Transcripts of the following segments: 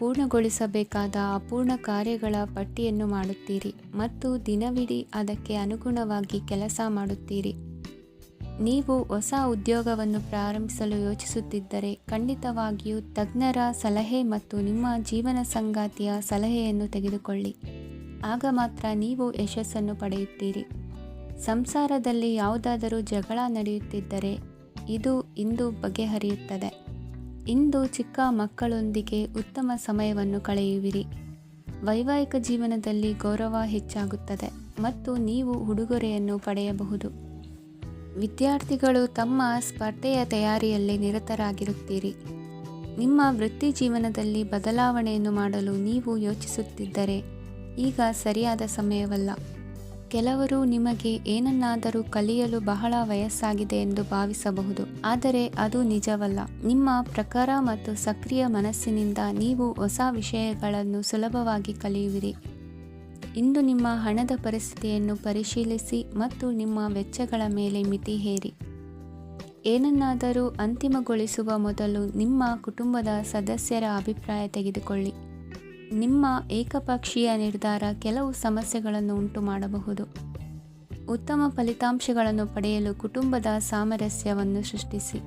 ಪೂರ್ಣಗೊಳಿಸಬೇಕಾದ ಅಪೂರ್ಣ ಕಾರ್ಯಗಳ ಪಟ್ಟಿಯನ್ನು ಮಾಡುತ್ತೀರಿ ಮತ್ತು ದಿನವಿಡೀ ಅದಕ್ಕೆ ಅನುಗುಣವಾಗಿ ಕೆಲಸ ಮಾಡುತ್ತೀರಿ. ನೀವು ಹೊಸ ಉದ್ಯೋಗವನ್ನು ಪ್ರಾರಂಭಿಸಲು ಯೋಚಿಸುತ್ತಿದ್ದರೆ ಖಂಡಿತವಾಗಿಯೂ ತಜ್ಞರ ಸಲಹೆ ಮತ್ತು ನಿಮ್ಮ ಜೀವನ ಸಂಗಾತಿಯ ಸಲಹೆಯನ್ನು ತೆಗೆದುಕೊಳ್ಳಿ. ಆಗ ಮಾತ್ರ ನೀವು ಯಶಸ್ಸನ್ನು ಪಡೆಯುತ್ತೀರಿ. ಸಂಸಾರದಲ್ಲಿ ಯಾವುದಾದರೂ ಜಗಳ ನಡೆಯುತ್ತಿದ್ದರೆ ಇದು ಇಂದು ಬಗೆಹರಿಯುತ್ತದೆ. ಇಂದು ಚಿಕ್ಕ ಮಕ್ಕಳೊಂದಿಗೆ ಉತ್ತಮ ಸಮಯವನ್ನು ಕಳೆಯುವಿರಿ. ವೈವಾಹಿಕ ಜೀವನದಲ್ಲಿ ಗೌರವ ಹೆಚ್ಚಾಗುತ್ತದೆ ಮತ್ತು ನೀವು ಉಡುಗೊರೆಯನ್ನು ಪಡೆಯಬಹುದು. ವಿದ್ಯಾರ್ಥಿಗಳು ತಮ್ಮ ಸ್ಪರ್ಧೆಯ ತಯಾರಿಯಲ್ಲಿ ನಿರತರಾಗಿರುತ್ತೀರಿ. ನಿಮ್ಮ ವೃತ್ತಿ ಜೀವನದಲ್ಲಿ ಬದಲಾವಣೆಯನ್ನು ಮಾಡಲು ನೀವು ಯೋಚಿಸುತ್ತಿದ್ದರೆ ಈಗ ಸರಿಯಾದ ಸಮಯವಲ್ಲ. ಕೆಲವರು ನಿಮಗೆ ಏನನ್ನಾದರೂ ಕಲಿಯಲು ಬಹಳ ವಯಸ್ಸಾಗಿದೆ ಎಂದು ಭಾವಿಸಬಹುದು, ಆದರೆ ಅದು ನಿಜವಲ್ಲ. ನಿಮ್ಮ ಪ್ರಖರ ಮತ್ತು ಸಕ್ರಿಯ ಮನಸ್ಸಿನಿಂದ ನೀವು ಹೊಸ ವಿಷಯಗಳನ್ನು ಸುಲಭವಾಗಿ ಕಲಿಯುವಿರಿ. ಇಂದು ನಿಮ್ಮ ಹಣದ ಪರಿಸ್ಥಿತಿಯನ್ನು ಪರಿಶೀಲಿಸಿ ಮತ್ತು ನಿಮ್ಮ ವೆಚ್ಚಗಳ ಮೇಲೆ ಮಿತಿ ಹೇರಿ. ಏನನ್ನಾದರೂ ಅಂತಿಮಗೊಳಿಸುವ ಮೊದಲು ನಿಮ್ಮ ಕುಟುಂಬದ ಸದಸ್ಯರ ಅಭಿಪ್ರಾಯ ತೆಗೆದುಕೊಳ್ಳಿ. ನಿಮ್ಮ ಏಕಪಕ್ಷೀಯ ನಿರ್ಧಾರ ಕೆಲವು ಸಮಸ್ಯೆಗಳನ್ನು ಉಂಟು ಮಾಡಬಹುದು. ಉತ್ತಮ ಫಲಿತಾಂಶಗಳನ್ನು ಪಡೆಯಲು ಕುಟುಂಬದ ಸಾಮರಸ್ಯವನ್ನು ಸೃಷ್ಟಿಸಿ.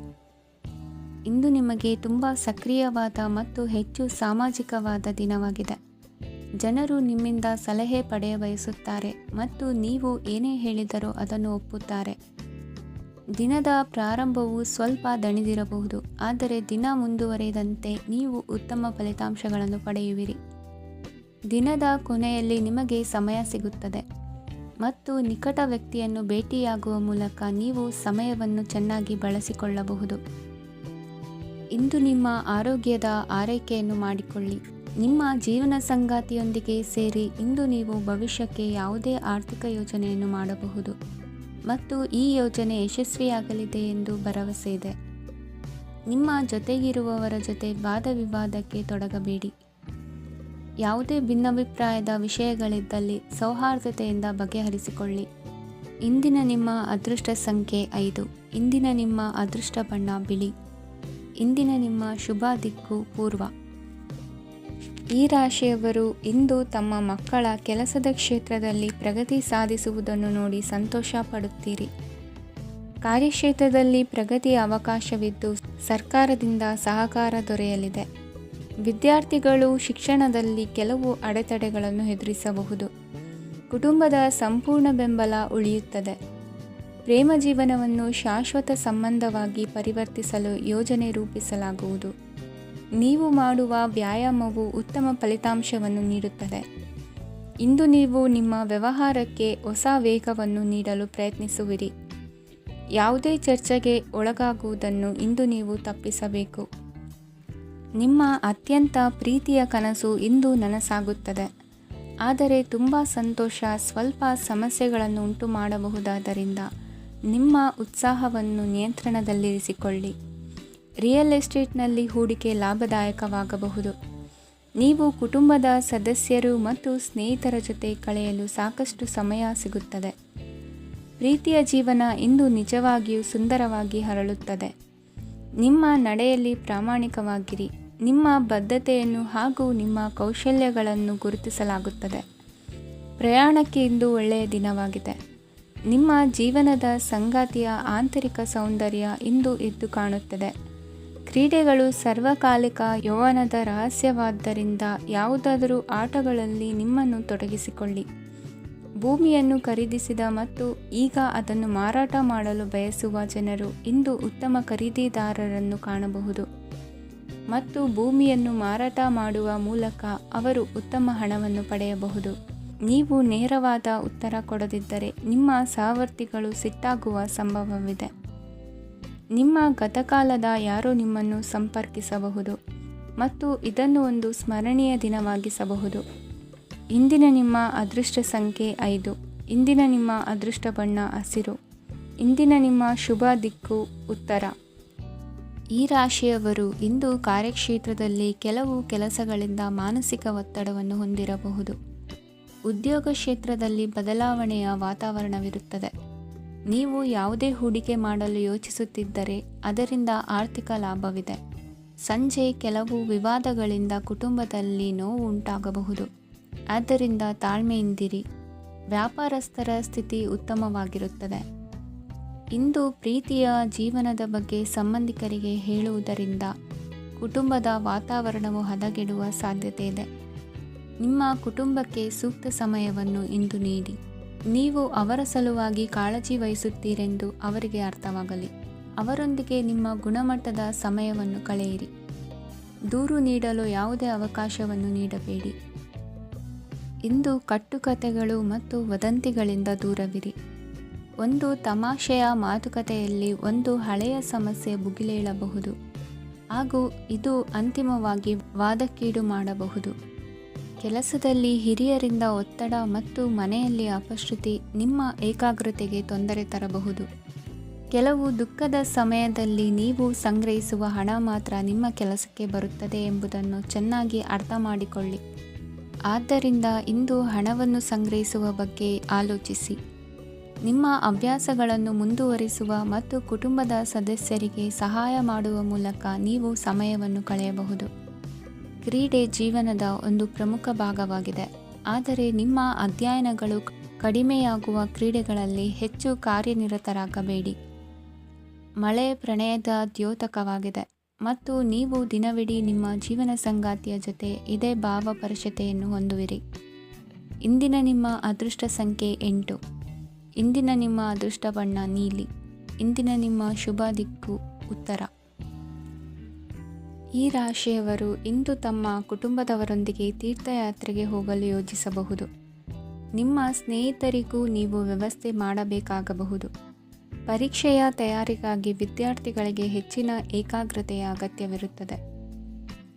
ಇಂದು ನಿಮಗೆ ತುಂಬ ಸಕ್ರಿಯವಾದ ಮತ್ತು ಹೆಚ್ಚು ಸಾಮಾಜಿಕವಾದ ದಿನವಾಗಿದೆ. ಜನರು ನಿಮ್ಮಿಂದ ಸಲಹೆ ಪಡೆಯ ಬಯಸುತ್ತಾರೆ ಮತ್ತು ನೀವು ಏನೇ ಹೇಳಿದರೂ ಅದನ್ನು ಒಪ್ಪುತ್ತಾರೆ. ದಿನದ ಪ್ರಾರಂಭವು ಸ್ವಲ್ಪ ದಣಿದಿರಬಹುದು, ಆದರೆ ದಿನ ಮುಂದುವರಿದಂತೆ ನೀವು ಉತ್ತಮ ಫಲಿತಾಂಶಗಳನ್ನು ಪಡೆಯುವಿರಿ. ದಿನದ ಕೊನೆಯಲ್ಲಿ ನಿಮಗೆ ಸಮಯ ಸಿಗುತ್ತದೆ ಮತ್ತು ನಿಕಟ ವ್ಯಕ್ತಿಯನ್ನು ಭೇಟಿಯಾಗುವ ಮೂಲಕ ನೀವು ಸಮಯವನ್ನು ಚೆನ್ನಾಗಿ ಬಳಸಿಕೊಳ್ಳಬಹುದು. ಇಂದು ನಿಮ್ಮ ಆರೋಗ್ಯದ ಆರೈಕೆಯನ್ನು ಮಾಡಿಕೊಳ್ಳಿ. ನಿಮ್ಮ ಜೀವನ ಸಂಗಾತಿಯೊಂದಿಗೆ ಸೇರಿ ಇಂದು ನೀವು ಭವಿಷ್ಯಕ್ಕೆ ಯಾವುದೇ ಆರ್ಥಿಕ ಯೋಜನೆಯನ್ನು ಮಾಡಬಹುದು ಮತ್ತು ಈ ಯೋಜನೆ ಯಶಸ್ವಿಯಾಗಲಿದೆ ಎಂದು ಭರವಸೆ ಇದೆ. ನಿಮ್ಮ ಜೊತೆಗಿರುವವರ ಜೊತೆ ವಾದ ವಿವಾದಕ್ಕೆ ತೊಡಗಬೇಡಿ. ಯಾವುದೇ ಭಿನ್ನಾಭಿಪ್ರಾಯದ ವಿಷಯಗಳಿದ್ದಲ್ಲಿ ಸೌಹಾರ್ದತೆಯಿಂದ ಬಗೆಹರಿಸಿಕೊಳ್ಳಿ. ಇಂದಿನ ನಿಮ್ಮ ಅದೃಷ್ಟ ಸಂಖ್ಯೆ 5. ಇಂದಿನ ನಿಮ್ಮ ಅದೃಷ್ಟ ಬಣ್ಣ ಬಿಳಿ. ಇಂದಿನ ನಿಮ್ಮ ಶುಭ ದಿಕ್ಕು ಪೂರ್ವ. ಈ ರಾಶಿಯವರು ಇಂದು ತಮ್ಮ ಮಕ್ಕಳ ಕೆಲಸದ ಕ್ಷೇತ್ರದಲ್ಲಿ ಪ್ರಗತಿ ಸಾಧಿಸುವುದನ್ನು ನೋಡಿ ಸಂತೋಷ ಪಡುತ್ತೀರಿ. ಕಾರ್ಯಕ್ಷೇತ್ರದಲ್ಲಿ ಪ್ರಗತಿಯ ಅವಕಾಶವಿದ್ದು ಸರ್ಕಾರದಿಂದ ಸಹಕಾರ ದೊರೆಯಲಿದೆ. ವಿದ್ಯಾರ್ಥಿಗಳು ಶಿಕ್ಷಣದಲ್ಲಿ ಕೆಲವು ಅಡೆತಡೆಗಳನ್ನು ಎದುರಿಸಬಹುದು. ಕುಟುಂಬದ ಸಂಪೂರ್ಣ ಬೆಂಬಲ ಉಳಿಯುತ್ತದೆ. ಪ್ರೇಮ ಜೀವನವನ್ನು ಶಾಶ್ವತ ಸಂಬಂಧವಾಗಿ ಪರಿವರ್ತಿಸಲು ಯೋಜನೆ ರೂಪಿಸಲಾಗುವುದು. ನೀವು ಮಾಡುವ ವ್ಯಾಯಾಮವು ಉತ್ತಮ ಫಲಿತಾಂಶವನ್ನು ನೀಡುತ್ತದೆ. ಇಂದು ನೀವು ನಿಮ್ಮ ವ್ಯವಹಾರಕ್ಕೆ ಹೊಸ ವೇಗವನ್ನು ನೀಡಲು ಪ್ರಯತ್ನಿಸುವಿರಿ. ಯಾವುದೇ ಚರ್ಚೆಗೆ ಒಳಗಾಗುವುದನ್ನು ಇಂದು ನೀವು ತಪ್ಪಿಸಬೇಕು. ನಿಮ್ಮ ಅತ್ಯಂತ ಪ್ರೀತಿಯ ಕನಸು ಇಂದು ನನಸಾಗುತ್ತದೆ, ಆದರೆ ತುಂಬ ಸಂತೋಷ ಸ್ವಲ್ಪ ಸಮಸ್ಯೆಗಳನ್ನು ಉಂಟು ಮಾಡಬಹುದಾದ್ದರಿಂದ ನಿಮ್ಮ ಉತ್ಸಾಹವನ್ನು ನಿಯಂತ್ರಣದಲ್ಲಿರಿಸಿಕೊಳ್ಳಿ. ರಿಯಲ್ ಎಸ್ಟೇಟ್ನಲ್ಲಿ ಹೂಡಿಕೆ ಲಾಭದಾಯಕವಾಗಬಹುದು. ನೀವು ಕುಟುಂಬದ ಸದಸ್ಯರು ಮತ್ತು ಸ್ನೇಹಿತರ ಜೊತೆ ಕಳೆಯಲು ಸಾಕಷ್ಟು ಸಮಯ ಸಿಗುತ್ತದೆ. ಪ್ರೀತಿಯ ಜೀವನ ಇಂದು ನಿಜವಾಗಿಯೂ ಸುಂದರವಾಗಿ ಹರಳುತ್ತದೆ. ನಿಮ್ಮ ನಡೆಯಲ್ಲಿ ಪ್ರಾಮಾಣಿಕವಾಗಿರಿ. ನಿಮ್ಮ ಬದ್ಧತೆಯನ್ನು ಹಾಗೂ ನಿಮ್ಮ ಕೌಶಲ್ಯಗಳನ್ನು ಗುರುತಿಸಲಾಗುತ್ತದೆ. ಪ್ರಯಾಣಕ್ಕೆ ಇಂದು ಒಳ್ಳೆಯ ದಿನವಾಗಿದೆ. ನಿಮ್ಮ ಜೀವನದ ಸಂಗಾತಿಯ ಆಂತರಿಕ ಸೌಂದರ್ಯ ಇಂದು ಎದ್ದು ಕಾಣುತ್ತದೆ. ಕ್ರೀಡೆಗಳು ಸರ್ವಕಾಲಿಕ ಯೌವನದ ರಹಸ್ಯವಾದ್ದರಿಂದ ಯಾವುದಾದರೂ ಆಟಗಳಲ್ಲಿ ನಿಮ್ಮನ್ನು ತೊಡಗಿಸಿಕೊಳ್ಳಿ. ಭೂಮಿಯನ್ನು ಖರೀದಿಸಿದ ಮತ್ತು ಈಗ ಅದನ್ನು ಮಾರಾಟ ಮಾಡಲು ಬಯಸುವ ಜನರು ಇಂದು ಉತ್ತಮ ಖರೀದಿದಾರರನ್ನು ಕಾಣಬಹುದು ಮತ್ತು ಭೂಮಿಯನ್ನು ಮಾರಾಟ ಮಾಡುವ ಮೂಲಕ ಅವರು ಉತ್ತಮ ಹಣವನ್ನು ಪಡೆಯಬಹುದು. ನೀವು ನೇರವಾದ ಉತ್ತರ ಕೊಡದಿದ್ದರೆ ನಿಮ್ಮ ಸಹವರ್ತಿಗಳು ಸಿಟ್ಟಾಗುವ ಸಂಭವವಿದೆ. ನಿಮ್ಮ ಗತಕಾಲದ ಯಾರೋ ನಿಮ್ಮನ್ನು ಸಂಪರ್ಕಿಸಬಹುದು ಮತ್ತು ಇದನ್ನು ಒಂದು ಸ್ಮರಣೀಯ ದಿನವಾಗಿಸಬಹುದು. ಇಂದಿನ ನಿಮ್ಮ ಅದೃಷ್ಟ ಸಂಖ್ಯೆ 5. ಇಂದಿನ ನಿಮ್ಮ ಅದೃಷ್ಟ ಬಣ್ಣ ಹಸಿರು. ಇಂದಿನ ನಿಮ್ಮ ಶುಭ ದಿಕ್ಕು ಉತ್ತರ. ಈ ರಾಶಿಯವರು ಇಂದು ಕಾರ್ಯಕ್ಷೇತ್ರದಲ್ಲಿ ಕೆಲವು ಕೆಲಸಗಳಿಂದ ಮಾನಸಿಕ ಒತ್ತಡವನ್ನು ಹೊಂದಿರಬಹುದು. ಉದ್ಯೋಗ ಕ್ಷೇತ್ರದಲ್ಲಿ ಬದಲಾವಣೆಯ ವಾತಾವರಣವಿರುತ್ತದೆ. ನೀವು ಯಾವುದೇ ಹೂಡಿಕೆ ಮಾಡಲು ಯೋಚಿಸುತ್ತಿದ್ದರೆ ಅದರಿಂದ ಆರ್ಥಿಕ ಲಾಭವಿದೆ. ಸಂಜೆ ಕೆಲವು ವಿವಾದಗಳಿಂದ ಕುಟುಂಬದಲ್ಲಿ ನೋವು ಉಂಟಾಗಬಹುದು. ಆದ್ದರಿಂದ ತಾಳ್ಮೆಯಿಂದಿರಿ. ವ್ಯಾಪಾರಸ್ಥರ ಸ್ಥಿತಿ ಉತ್ತಮವಾಗಿರುತ್ತದೆ. ಇಂದು ಪ್ರೀತಿಯ ಜೀವನದ ಬಗ್ಗೆ ಸಂಬಂಧಿಕರಿಗೆ ಹೇಳುವುದರಿಂದ ಕುಟುಂಬದ ವಾತಾವರಣವು ಹದಗೆಡುವ ಸಾಧ್ಯತೆ ಇದೆ. ನಿಮ್ಮ ಕುಟುಂಬಕ್ಕೆ ಸೂಕ್ತ ಸಮಯವನ್ನು ಇಂದು ನೀಡಿ. ನೀವು ಅವರ ಸಲುವಾಗಿ ಕಾಳಜಿ ವಹಿಸುತ್ತೀರೆಂದು ಅವರಿಗೆ ಅರ್ಥವಾಗಲಿ. ಅವರೊಂದಿಗೆ ನಿಮ್ಮ ಗುಣಮಟ್ಟದ ಸಮಯವನ್ನು ಕಳೆಯಿರಿ. ದೂರು ನೀಡಲು ಯಾವುದೇ ಅವಕಾಶವನ್ನು ನೀಡಬೇಡಿ. ಇಂದು ಕಟ್ಟುಕತೆಗಳು ಮತ್ತು ವದಂತಿಗಳಿಂದ ದೂರವಿರಿ. ಒಂದು ತಮಾಷೆಯ ಮಾತುಕತೆಯಲ್ಲಿ ಒಂದು ಹಳೆಯ ಸಮಸ್ಯೆ ಭುಗಿಲೇಳಬಹುದು ಹಾಗೂ ಇದು ಅಂತಿಮವಾಗಿ ವಾದಕ್ಕೀಡು ಮಾಡಬಹುದು. ಕೆಲಸದಲ್ಲಿ ಹಿರಿಯರಿಂದ ಒತ್ತಡ ಮತ್ತು ಮನೆಯಲ್ಲಿ ಅಪಶ್ರುತಿ ನಿಮ್ಮ ಏಕಾಗ್ರತೆಗೆ ತೊಂದರೆ ತರಬಹುದು. ಕೆಲವು ದುಃಖದ ಸಮಯದಲ್ಲಿ ನೀವು ಸಂಗ್ರಹಿಸುವ ಹಣ ಮಾತ್ರ ನಿಮ್ಮ ಕೆಲಸಕ್ಕೆ ಬರುತ್ತದೆ ಎಂಬುದನ್ನು ಚೆನ್ನಾಗಿ ಅರ್ಥ ಮಾಡಿಕೊಳ್ಳಿ. ಆದ್ದರಿಂದ ಇಂದು ಹಣವನ್ನು ಸಂಗ್ರಹಿಸುವ ಬಗ್ಗೆ ಆಲೋಚಿಸಿ. ನಿಮ್ಮ ಅಭ್ಯಾಸಗಳನ್ನು ಮುಂದುವರಿಸುವ ಮತ್ತು ಕುಟುಂಬದ ಸದಸ್ಯರಿಗೆ ಸಹಾಯ ಮಾಡುವ ಮೂಲಕ ನೀವು ಸಮಯವನ್ನು ಕಳೆಯಬಹುದು. ಕ್ರೀಡೆ ಜೀವನದ ಒಂದು ಪ್ರಮುಖ ಭಾಗವಾಗಿದೆ, ಆದರೆ ನಿಮ್ಮ ಅಧ್ಯಯನಗಳು ಕಡಿಮೆಯಾಗುವ ಕ್ರೀಡೆಗಳಲ್ಲಿ ಹೆಚ್ಚು ಕಾರ್ಯನಿರತರಾಗಬೇಡಿ. ಮಳೆ ಪ್ರಣಯದ ದ್ಯೋತಕವಾಗಿದೆ ಮತ್ತು ನೀವು ದಿನವಿಡೀ ನಿಮ್ಮ ಜೀವನ ಸಂಗಾತಿಯ ಜೊತೆ ಇದೇ ಭಾವಪರಶತೆಯನ್ನು ಹೊಂದುವಿರಿ. ಇಂದಿನ ನಿಮ್ಮ ಅದೃಷ್ಟ ಸಂಖ್ಯೆ 8. ಇಂದಿನ ನಿಮ್ಮ ಅದೃಷ್ಟ ಬಣ್ಣ ನೀಲಿ. ಇಂದಿನ ನಿಮ್ಮ ಶುಭ ದಿಕ್ಕು ಉತ್ತರ. ಈ ರಾಶಿಯವರು ಇಂದು ತಮ್ಮ ಕುಟುಂಬದವರೊಂದಿಗೆ ತೀರ್ಥಯಾತ್ರೆಗೆ ಹೋಗಲು ಯೋಜಿಸಬಹುದು. ನಿಮ್ಮ ಸ್ನೇಹಿತರಿಗೂ ನೀವು ವ್ಯವಸ್ಥೆ ಮಾಡಬೇಕಾಗಬಹುದು. ಪರೀಕ್ಷೆಯ ತಯಾರಿಗಾಗಿ ವಿದ್ಯಾರ್ಥಿಗಳಿಗೆ ಹೆಚ್ಚಿನ ಏಕಾಗ್ರತೆಯ ಅಗತ್ಯವಿರುತ್ತದೆ.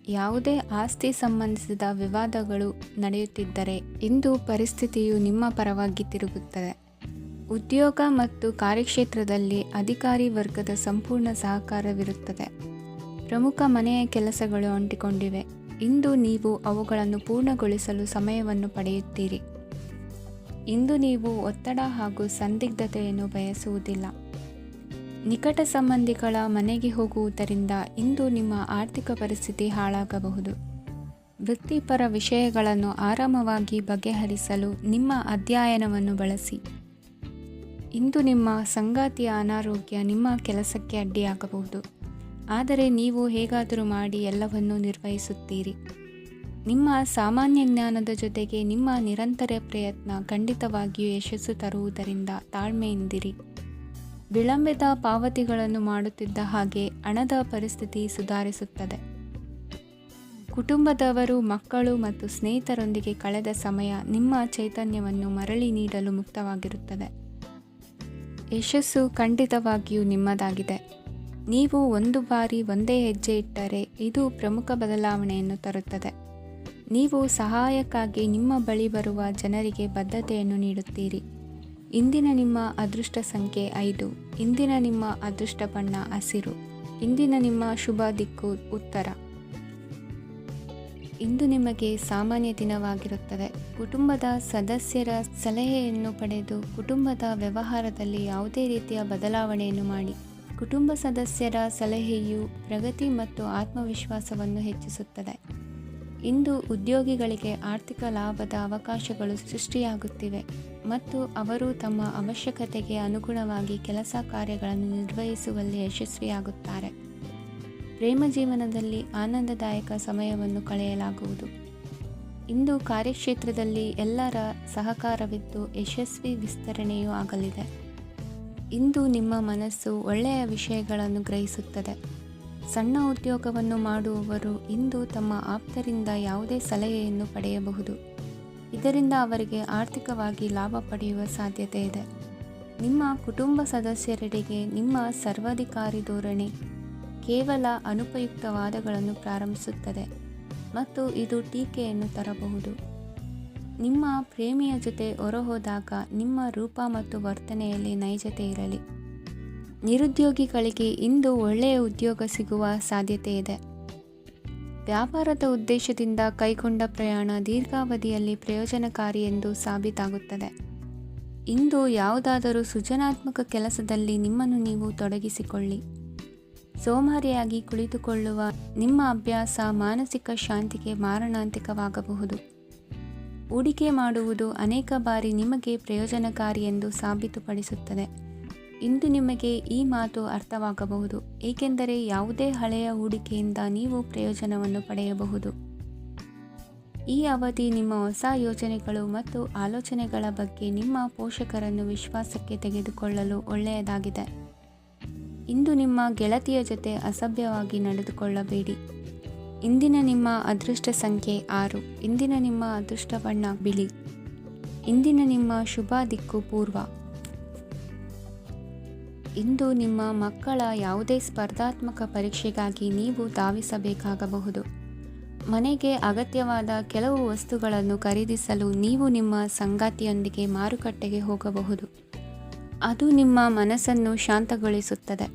ಯಾವುದೇ ಆಸ್ತಿ ಸಂಬಂಧಿಸಿದ ವಿವಾದಗಳು ನಡೆಯುತ್ತಿದ್ದರೆ ಇಂದು ಪರಿಸ್ಥಿತಿಯು ನಿಮ್ಮ ಪರವಾಗಿ ತಿರುಗುತ್ತದೆ. ಉದ್ಯೋಗ ಮತ್ತು ಕಾರ್ಯಕ್ಷೇತ್ರದಲ್ಲಿ ಅಧಿಕಾರಿ ವರ್ಗದ ಸಂಪೂರ್ಣ ಸಹಕಾರವಿರುತ್ತದೆ. ಪ್ರಮುಖ ಮನೆಯ ಕೆಲಸಗಳು ಅಂಟಿಕೊಂಡಿವೆ. ಇಂದು ನೀವು ಅವುಗಳನ್ನು ಪೂರ್ಣಗೊಳಿಸಲು ಸಮಯವನ್ನು ಪಡೆಯುತ್ತೀರಿ. ಇಂದು ನೀವು ಒತ್ತಡ ಹಾಗೂ ಸಂದಿಗ್ಧತೆಯನ್ನು ಬಯಸುವುದಿಲ್ಲ. ನಿಕಟ ಸಂಬಂಧಿಗಳ ಮನೆಗೆ ಹೋಗುವುದರಿಂದ ಇಂದು ನಿಮ್ಮ ಆರ್ಥಿಕ ಪರಿಸ್ಥಿತಿ ಹಾಳಾಗಬಹುದು. ವೃತ್ತಿಪರ ವಿಷಯಗಳನ್ನು ಆರಾಮವಾಗಿ ಬಗೆಹರಿಸಲು ನಿಮ್ಮ ಅಧ್ಯಯನವನ್ನು ಬಳಸಿ. ಇಂದು ನಿಮ್ಮ ಸಂಗಾತಿಯ ಅನಾರೋಗ್ಯ ನಿಮ್ಮ ಕೆಲಸಕ್ಕೆ ಅಡ್ಡಿಯಾಗಬಹುದು, ಆದರೆ ನೀವು ಹೇಗಾದರೂ ಮಾಡಿ ಎಲ್ಲವನ್ನೂ ನಿರ್ವಹಿಸುತ್ತೀರಿ. ನಿಮ್ಮ ಸಾಮಾನ್ಯ ಜ್ಞಾನದ ಜೊತೆಗೆ ನಿಮ್ಮ ನಿರಂತರ ಪ್ರಯತ್ನ ಖಂಡಿತವಾಗಿಯೂ ಯಶಸ್ಸು ತರುವುದರಿಂದ ತಾಳ್ಮೆಯಿಂದಿರಿ. ವಿಳಂಬಿತ ಪಾವತಿಗಳನ್ನು ಮಾಡುತ್ತಿದ್ದ ಹಾಗೆ ಹಣದ ಪರಿಸ್ಥಿತಿ ಸುಧಾರಿಸುತ್ತದೆ. ಕುಟುಂಬದವರು, ಮಕ್ಕಳು ಮತ್ತು ಸ್ನೇಹಿತರೊಂದಿಗೆ ಕಳೆದ ಸಮಯ ನಿಮ್ಮ ಚೈತನ್ಯವನ್ನು ಮರಳಿ ನೀಡಲು ಮುಕ್ತವಾಗಿರುತ್ತದೆ. ಯಶಸ್ಸು ಖಂಡಿತವಾಗಿಯೂ ನಿಮ್ಮದಾಗಿದೆ. ನೀವು ಒಂದು ಬಾರಿ ಒಂದೇ ಹೆಜ್ಜೆ ಇಟ್ಟರೆ ಇದು ಪ್ರಮುಖ ಬದಲಾವಣೆಯನ್ನು ತರುತ್ತದೆ. ನೀವು ಸಹಾಯಕ್ಕಾಗಿ ನಿಮ್ಮ ಬಳಿ ಬರುವ ಜನರಿಗೆ ಬದ್ಧತೆಯನ್ನು ನೀಡುತ್ತೀರಿ. ಇಂದಿನ ನಿಮ್ಮ ಅದೃಷ್ಟ ಸಂಖ್ಯೆ 5. ಇಂದಿನ ನಿಮ್ಮ ಅದೃಷ್ಟ ಬಣ್ಣ ಹಸಿರು. ಇಂದಿನ ನಿಮ್ಮ ಶುಭ ದಿಕ್ಕು ಉತ್ತರ. ಇಂದು ನಿಮಗೆ ಸಾಮಾನ್ಯ ದಿನವಾಗಿರುತ್ತದೆ. ಕುಟುಂಬದ ಸದಸ್ಯರ ಸಲಹೆಯನ್ನು ಪಡೆದು ಕುಟುಂಬದ ವ್ಯವಹಾರದಲ್ಲಿ ಯಾವುದೇ ರೀತಿಯ ಬದಲಾವಣೆಯನ್ನು ಮಾಡಿ. ಕುಟುಂಬ ಸದಸ್ಯರ ಸಲಹೆಯು ಪ್ರಗತಿ ಮತ್ತು ಆತ್ಮವಿಶ್ವಾಸವನ್ನು ಹೆಚ್ಚಿಸುತ್ತದೆ. ಇಂದು ಉದ್ಯೋಗಿಗಳಿಗೆ ಆರ್ಥಿಕ ಲಾಭದ ಅವಕಾಶಗಳು ಸೃಷ್ಟಿಯಾಗುತ್ತಿವೆ ಮತ್ತು ಅವರು ತಮ್ಮ ಅವಶ್ಯಕತೆಗೆ ಅನುಗುಣವಾಗಿ ಕೆಲಸ ಕಾರ್ಯಗಳನ್ನು ನಿರ್ವಹಿಸುವಲ್ಲಿ ಯಶಸ್ವಿಯಾಗುತ್ತಾರೆ. ಪ್ರೇಮ ಜೀವನದಲ್ಲಿ ಆನಂದದಾಯಕ ಸಮಯವನ್ನು ಕಳೆಯಲಾಗುವುದು. ಇಂದು ಕಾರ್ಯಕ್ಷೇತ್ರದಲ್ಲಿ ಎಲ್ಲರ ಸಹಕಾರವಿದ್ದು ಯಶಸ್ವಿ ವಿಸ್ತರಣೆಯೂ ಆಗಲಿದೆ. ಇಂದು ನಿಮ್ಮ ಮನಸ್ಸು ಒಳ್ಳೆಯ ವಿಷಯಗಳನ್ನು ಗ್ರಹಿಸುತ್ತದೆ. ಸಣ್ಣ ಉದ್ಯೋಗವನ್ನು ಮಾಡುವವರು ಇಂದು ತಮ್ಮ ಆಪ್ತರಿಂದ ಯಾವುದೇ ಸಲಹೆಯನ್ನು ಪಡೆಯಬಹುದು. ಇದರಿಂದ ಅವರಿಗೆ ಆರ್ಥಿಕವಾಗಿ ಲಾಭ ಪಡೆಯುವ ಸಾಧ್ಯತೆ ಇದೆ. ನಿಮ್ಮ ಕುಟುಂಬ ಸದಸ್ಯರೆಡೆಗೆ ನಿಮ್ಮ ಸರ್ವಾಧಿಕಾರಿ ಧೋರಣೆ ಕೇವಲ ಅನುಪಯುಕ್ತ ವಾದಗಳನ್ನು ಪ್ರಾರಂಭಿಸುತ್ತದೆ ಮತ್ತು ಇದು ಟೀಕೆಯನ್ನು ತರಬಹುದು. ನಿಮ್ಮ ಪ್ರೇಮಿಯ ಜೊತೆ ಹೊರಹೋದಾಗ ನಿಮ್ಮ ರೂಪ ಮತ್ತು ವರ್ತನೆಯಲ್ಲಿ ನೈಜತೆ ಇರಲಿ. ನಿರುದ್ಯೋಗಿಗಳಿಗೆ ಇಂದು ಒಳ್ಳೆಯ ಉದ್ಯೋಗ ಸಿಗುವ ಸಾಧ್ಯತೆ ಇದೆ. ವ್ಯಾಪಾರದ ಉದ್ದೇಶದಿಂದ ಕೈಗೊಂಡ ಪ್ರಯಾಣ ದೀರ್ಘಾವಧಿಯಲ್ಲಿ ಪ್ರಯೋಜನಕಾರಿ ಎಂದು ಸಾಬೀತಾಗುತ್ತದೆ. ಇಂದು ಯಾವುದಾದರೂ ಸೃಜನಾತ್ಮಕ ಕೆಲಸದಲ್ಲಿ ನಿಮ್ಮನ್ನು ನೀವು ತೊಡಗಿಸಿಕೊಳ್ಳಿ. ಸೋಮಾರಿಯಾಗಿ ಕುಳಿತುಕೊಳ್ಳುವ ನಿಮ್ಮ ಅಭ್ಯಾಸ ಮಾನಸಿಕ ಶಾಂತಿಗೆ ಮಾರಣಾಂತಿಕವಾಗಬಹುದು. ಹೂಡಿಕೆ ಮಾಡುವುದು ಅನೇಕ ಬಾರಿ ನಿಮಗೆ ಪ್ರಯೋಜನಕಾರಿ ಎಂದು ಸಾಬೀತುಪಡಿಸುತ್ತದೆ. ಇಂದು ನಿಮಗೆ ಈ ಮಾತು ಅರ್ಥವಾಗಬಹುದು, ಏಕೆಂದರೆ ಯಾವುದೇ ಹಳೆಯ ಹೂಡಿಕೆಯಿಂದ ನೀವು ಪ್ರಯೋಜನವನ್ನು ಪಡೆಯಬಹುದು. ಈ ಅವಧಿ ನಿಮ್ಮ ಹೊಸ ಯೋಜನೆಗಳು ಮತ್ತು ಆಲೋಚನೆಗಳ ಬಗ್ಗೆ ನಿಮ್ಮ ಪೋಷಕರನ್ನು ವಿಶ್ವಾಸಕ್ಕೆ ತೆಗೆದುಕೊಳ್ಳಲು ಒಳ್ಳೆಯದಾಗಿದೆ. ಇಂದು ನಿಮ್ಮ ಗೆಳತಿಯ ಜೊತೆ ಅಸಭ್ಯವಾಗಿ ನಡೆದುಕೊಳ್ಳಬೇಡಿ. ಇಂದಿನ ನಿಮ್ಮ ಅದೃಷ್ಟ ಸಂಖ್ಯೆ 6. ಇಂದಿನ ನಿಮ್ಮ ಅದೃಷ್ಟ ಬಣ್ಣ ಬಿಳಿ. ಇಂದಿನ ನಿಮ್ಮ ಶುಭ ದಿಕ್ಕು ಪೂರ್ವ. ಇಂದು ನಿಮ್ಮ ಮಕ್ಕಳ ಯಾವುದೇ ಸ್ಪರ್ಧಾತ್ಮಕ ಪರೀಕ್ಷೆಗಾಗಿ ನೀವು ಧಾವಿಸಬೇಕಾಗಬಹುದು. ಮನೆಗೆ ಅಗತ್ಯವಾದ ಕೆಲವು ವಸ್ತುಗಳನ್ನು ಖರೀದಿಸಲು ನೀವು ನಿಮ್ಮ ಸಂಗಾತಿಯೊಂದಿಗೆ ಮಾರುಕಟ್ಟೆಗೆ ಹೋಗಬಹುದು. ಅದು ನಿಮ್ಮ ಮನಸ್ಸನ್ನು ಶಾಂತಗೊಳಿಸುತ್ತದೆ.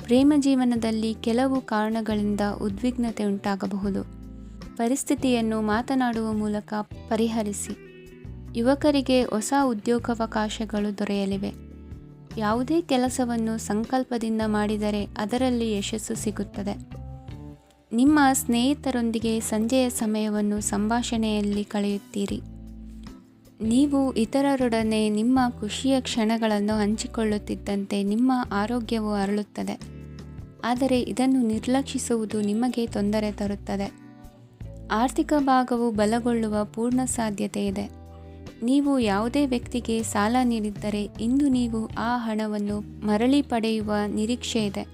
ಪ್ರೇಮ ಜೀವನದಲ್ಲಿ ಕೆಲವು ಕಾರಣಗಳಿಂದ ಉದ್ವಿಗ್ನತೆ ಉಂಟಾಗಬಹುದು. ಪರಿಸ್ಥಿತಿಯನ್ನು ಮಾತನಾಡುವ ಮೂಲಕ ಪರಿಹರಿಸಿ. ಯುವಕರಿಗೆ ಹೊಸ ಉದ್ಯೋಗಾವಕಾಶಗಳು ದೊರೆಯಲಿವೆ. ಯಾವುದೇ ಕೆಲಸವನ್ನು ಸಂಕಲ್ಪದಿಂದ ಮಾಡಿದರೆ ಅದರಲ್ಲಿ ಯಶಸ್ಸು ಸಿಗುತ್ತದೆ. ನಿಮ್ಮ ಸ್ನೇಹಿತರೊಂದಿಗೆ ಸಂಜೆಯ ಸಮಯವನ್ನು ಸಂಭಾಷಣೆಯಲ್ಲಿ ಕಳೆಯುತ್ತೀರಿ. ನೀವು ಇತರರೊಡನೆ ನಿಮ್ಮ ಖುಷಿಯ ಕ್ಷಣಗಳನ್ನು ಹಂಚಿಕೊಳ್ಳುತ್ತಿದ್ದಂತೆ ನಿಮ್ಮ ಆರೋಗ್ಯವು ಅರಳುತ್ತದೆ. ಆದರೆ ಇದನ್ನು ನಿರ್ಲಕ್ಷಿಸುವುದು ನಿಮಗೆ ತೊಂದರೆ ತರುತ್ತದೆ. ಆರ್ಥಿಕ ಭಾಗವು ಬಲಗೊಳ್ಳುವ ಪೂರ್ಣ ಸಾಧ್ಯತೆ ಇದೆ. ನೀವು ಯಾವುದೇ ವ್ಯಕ್ತಿಗೆ ಸಾಲ ನೀಡಿದ್ದರೆ ಇಂದು ನೀವು ಆ ಹಣವನ್ನು ಮರಳಿ ಪಡೆಯುವ ನಿರೀಕ್ಷೆ ಇದೆ.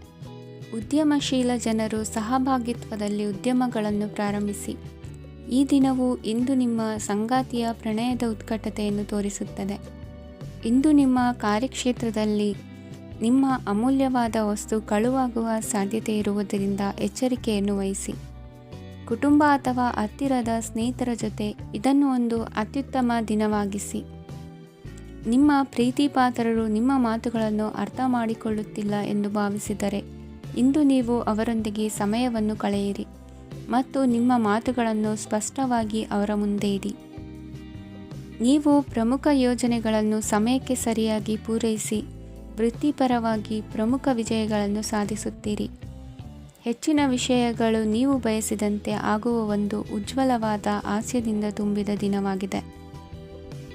ಉದ್ಯಮಶೀಲ ಜನರು ಸಹಭಾಗಿತ್ವದಲ್ಲಿ ಉದ್ಯಮಗಳನ್ನು ಪ್ರಾರಂಭಿಸಿ. ಈ ದಿನವು ಇಂದು ನಿಮ್ಮ ಸಂಗಾತಿಯ ಪ್ರಣಯದ ಉತ್ಕಟತೆಯನ್ನು ತೋರಿಸುತ್ತದೆ. ಇಂದು ನಿಮ್ಮ ಕಾರ್ಯಕ್ಷೇತ್ರದಲ್ಲಿ ನಿಮ್ಮ ಅಮೂಲ್ಯವಾದ ವಸ್ತು ಕಳುವಾಗುವ ಸಾಧ್ಯತೆ ಇರುವುದರಿಂದ ಎಚ್ಚರಿಕೆಯನ್ನು ವಹಿಸಿ. ಕುಟುಂಬ ಅಥವಾ ಹತ್ತಿರದ ಸ್ನೇಹಿತರ ಜೊತೆ ಇದನ್ನು ಒಂದು ಅತ್ಯುತ್ತಮ ದಿನವಾಗಿಸಿ. ನಿಮ್ಮ ಪ್ರೀತಿಪಾತ್ರರು ನಿಮ್ಮ ಮಾತುಗಳನ್ನು ಅರ್ಥ ಮಾಡಿಕೊಳ್ಳುತ್ತಿಲ್ಲ ಎಂದು ಭಾವಿಸಿದರೆ ಇಂದು ನೀವು ಅವರೊಂದಿಗೆ ಸಮಯವನ್ನು ಕಳೆಯಿರಿ ಮತ್ತು ನಿಮ್ಮ ಮಾತುಗಳನ್ನು ಸ್ಪಷ್ಟವಾಗಿ ಅವರ ಮುಂದೆ ಇಡಿ. ನೀವು ಪ್ರಮುಖ ಯೋಜನೆಗಳನ್ನು ಸಮಯಕ್ಕೆ ಸರಿಯಾಗಿ ಪೂರೈಸಿ ವೃತ್ತಿಪರವಾಗಿ ಪ್ರಮುಖ ವಿಜಯಗಳನ್ನು ಸಾಧಿಸುತ್ತೀರಿ. ಹೆಚ್ಚಿನ ವಿಷಯಗಳು ನೀವು ಬಯಸಿದಂತೆ ಆಗುವ ಒಂದು ಉಜ್ವಲವಾದ ಹಾಸ್ಯದಿಂದ ತುಂಬಿದ ದಿನವಾಗಿದೆ.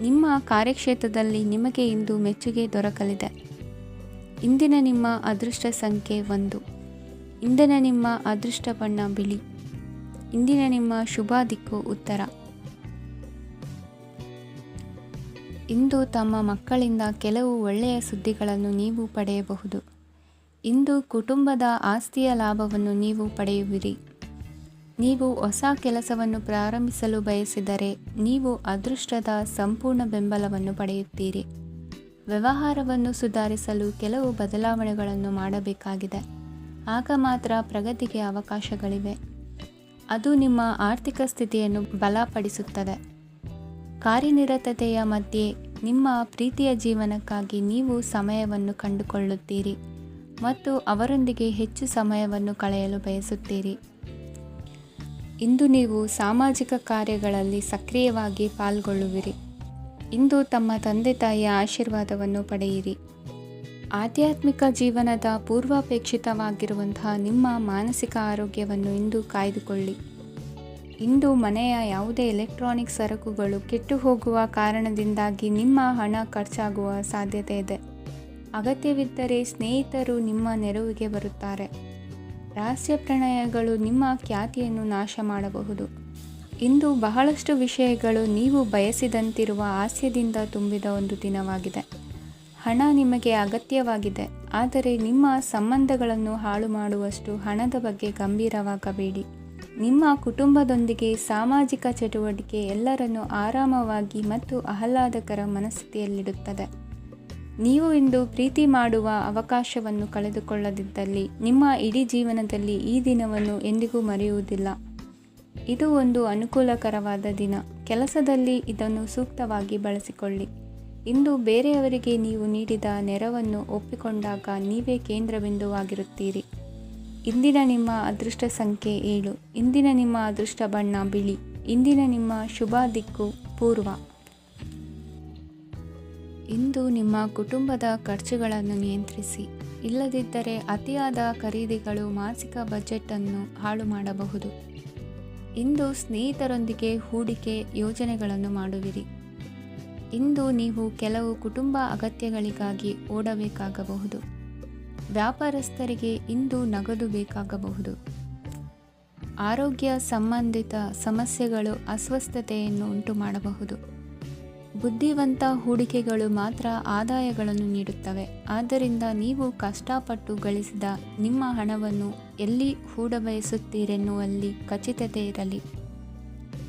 ನಿಮ್ಮ ಕಾರ್ಯಕ್ಷೇತ್ರದಲ್ಲಿ ನಿಮಗೆ ಇಂದು ಮೆಚ್ಚುಗೆ ದೊರಕಲಿದೆ. ಇಂದಿನ ನಿಮ್ಮ ಅದೃಷ್ಟ ಸಂಖ್ಯೆ 1. ಇಂದಿನ ನಿಮ್ಮ ಅದೃಷ್ಟ ಬಣ್ಣ ಬಿಳಿ. ಇಂದಿನ ನಿಮ್ಮ ಶುಭ ದಿಕ್ಕು ಉತ್ತರ. ಇಂದು ತಮ್ಮ ಮಕ್ಕಳಿಂದ ಕೆಲವು ಒಳ್ಳೆಯ ಸುದ್ದಿಗಳನ್ನು ನೀವು ಪಡೆಯಬಹುದು. ಇಂದು ಕುಟುಂಬದ ಆಸ್ತಿಯ ಲಾಭವನ್ನು ನೀವು ಪಡೆಯುವಿರಿ. ನೀವು ಹೊಸ ಕೆಲಸವನ್ನು ಪ್ರಾರಂಭಿಸಲು ಬಯಸಿದರೆ ನೀವು ಅದೃಷ್ಟದ ಸಂಪೂರ್ಣ ಬೆಂಬಲವನ್ನು ಪಡೆಯುತ್ತೀರಿ. ವ್ಯವಹಾರವನ್ನು ಸುಧಾರಿಸಲು ಕೆಲವು ಬದಲಾವಣೆಗಳನ್ನು ಮಾಡಬೇಕಾಗಿದೆ. ಆಗ ಮಾತ್ರ ಪ್ರಗತಿಗೆ ಅವಕಾಶಗಳಿವೆ. ಅದು ನಿಮ್ಮ ಆರ್ಥಿಕ ಸ್ಥಿತಿಯನ್ನು ಬಲಪಡಿಸುತ್ತದೆ. ಕಾರ್ಯನಿರತತೆಯ ಮಧ್ಯೆ ನಿಮ್ಮ ಪ್ರೀತಿಯ ಜೀವನಕ್ಕಾಗಿ ನೀವು ಸಮಯವನ್ನು ಕಂಡುಕೊಳ್ಳುತ್ತೀರಿ ಮತ್ತು ಅವರೊಂದಿಗೆ ಹೆಚ್ಚು ಸಮಯವನ್ನು ಕಳೆಯಲು ಬಯಸುತ್ತೀರಿ. ಇಂದು ನೀವು ಸಾಮಾಜಿಕ ಕಾರ್ಯಗಳಲ್ಲಿ ಸಕ್ರಿಯವಾಗಿ ಪಾಲ್ಗೊಳ್ಳುವಿರಿ. ಇಂದು ತಮ್ಮ ತಂದೆ ತಾಯಿಯ ಆಶೀರ್ವಾದವನ್ನು ಪಡೆಯಿರಿ. ಆಧ್ಯಾತ್ಮಿಕ ಜೀವನದ ಪೂರ್ವಾಪೇಕ್ಷಿತವಾಗಿರುವಂತಹ ನಿಮ್ಮ ಮಾನಸಿಕ ಆರೋಗ್ಯವನ್ನು ಇಂದು ಕಾಯ್ದುಕೊಳ್ಳಿ. ಇಂದು ಮನೆಯ ಯಾವುದೇ ಎಲೆಕ್ಟ್ರಾನಿಕ್ ಸರಕುಗಳು ಕೆಟ್ಟು ಹೋಗುವ ಕಾರಣದಿಂದಾಗಿ ನಿಮ್ಮ ಹಣ ಖರ್ಚಾಗುವ ಸಾಧ್ಯತೆ ಇದೆ. ಅಗತ್ಯವಿದ್ದರೆ ಸ್ನೇಹಿತರು ನಿಮ್ಮ ನೆರವಿಗೆ ಬರುತ್ತಾರೆ. ರಹಸ್ಯ ಪ್ರಣಯಗಳು ನಿಮ್ಮ ಖ್ಯಾತಿಯನ್ನು ನಾಶ ಮಾಡಬಹುದು. ಇಂದು ಬಹಳಷ್ಟು ವಿಷಯಗಳು ನೀವು ಬಯಸಿದಂತಿರುವ ಹಾಸ್ಯದಿಂದ ತುಂಬಿದ ಒಂದು ದಿನವಾಗಿದೆ. ಹಣ ನಿಮಗೆ ಅಗತ್ಯವಾಗಿದೆ, ಆದರೆ ನಿಮ್ಮ ಸಂಬಂಧಗಳನ್ನು ಹಾಳು ಮಾಡುವಷ್ಟು ಹಣದ ಬಗ್ಗೆ ಗಂಭೀರವಾಗಬೇಡಿ. ನಿಮ್ಮ ಕುಟುಂಬದೊಂದಿಗೆ ಸಾಮಾಜಿಕ ಚಟುವಟಿಕೆ ಎಲ್ಲರನ್ನೂ ಆರಾಮವಾಗಿ ಮತ್ತು ಆಹ್ಲಾದಕರ ಮನಸ್ಥಿತಿಯಲ್ಲಿಡುತ್ತದೆ. ನೀವು ಇಂದು ಪ್ರೀತಿ ಮಾಡುವ ಅವಕಾಶವನ್ನು ಕಳೆದುಕೊಳ್ಳದಿದ್ದಲ್ಲಿ ನಿಮ್ಮ ಇಡೀ ಜೀವನದಲ್ಲಿ ಈ ದಿನವನ್ನು ಎಂದಿಗೂ ಮರೆಯುವುದಿಲ್ಲ. ಇದು ಒಂದು ಅನುಕೂಲಕರವಾದ ದಿನ. ಕೆಲಸದಲ್ಲಿ ಇದನ್ನು ಸೂಕ್ತವಾಗಿ ಬಳಸಿಕೊಳ್ಳಿ. ಇಂದು ಬೇರೆಯವರಿಗೆ ನೀವು ನೀಡಿದ ನೆರವನ್ನು ಒಪ್ಪಿಕೊಂಡಾಗ ನೀವೇ ಕೇಂದ್ರಬಿಂದುವಾಗಿರುತ್ತೀರಿ. ಇಂದಿನ ನಿಮ್ಮ ಅದೃಷ್ಟ ಸಂಖ್ಯೆ 7. ಇಂದಿನ ನಿಮ್ಮ ಅದೃಷ್ಟ ಬಣ್ಣ ಬಿಳಿ. ಇಂದಿನ ನಿಮ್ಮ ಶುಭ ದಿಕ್ಕು ಪೂರ್ವ. ಇಂದು ನಿಮ್ಮ ಕುಟುಂಬದ ಖರ್ಚುಗಳನ್ನು ನಿಯಂತ್ರಿಸಿ. ಇಲ್ಲದಿದ್ದರೆ ಅತಿಯಾದ ಖರೀದಿಗಳು ಮಾಸಿಕ ಬಜೆಟನ್ನು ಹಾಳು ಮಾಡಬಹುದು. ಇಂದು ಸ್ನೇಹಿತರೊಂದಿಗೆ ಹೂಡಿಕೆ ಯೋಜನೆಗಳನ್ನು ಮಾಡುವಿರಿ. ಇಂದು ನೀವು ಕೆಲವು ಕುಟುಂಬ ಅಗತ್ಯಗಳಿಗಾಗಿ ಓಡಬೇಕಾಗಬಹುದು. ವ್ಯಾಪಾರಸ್ಥರಿಗೆ ಇಂದು ನಗದು ಬೇಕಾಗಬಹುದು. ಆರೋಗ್ಯ ಸಂಬಂಧಿತ ಸಮಸ್ಯೆಗಳು ಅಸ್ವಸ್ಥತೆಯನ್ನು ಉಂಟುಮಾಡಬಹುದು. ಬುದ್ಧಿವಂತ ಹೂಡಿಕೆಗಳು ಮಾತ್ರ ಆದಾಯಗಳನ್ನು ನೀಡುತ್ತವೆ. ಆದ್ದರಿಂದ ನೀವು ಕಷ್ಟಪಟ್ಟು ಗಳಿಸಿದ ನಿಮ್ಮ ಹಣವನ್ನು ಎಲ್ಲಿ ಹೂಡಬಯಸುತ್ತೀರೆನ್ನುವಲ್ಲಿ ಖಚಿತತೆ ಇರಲಿ.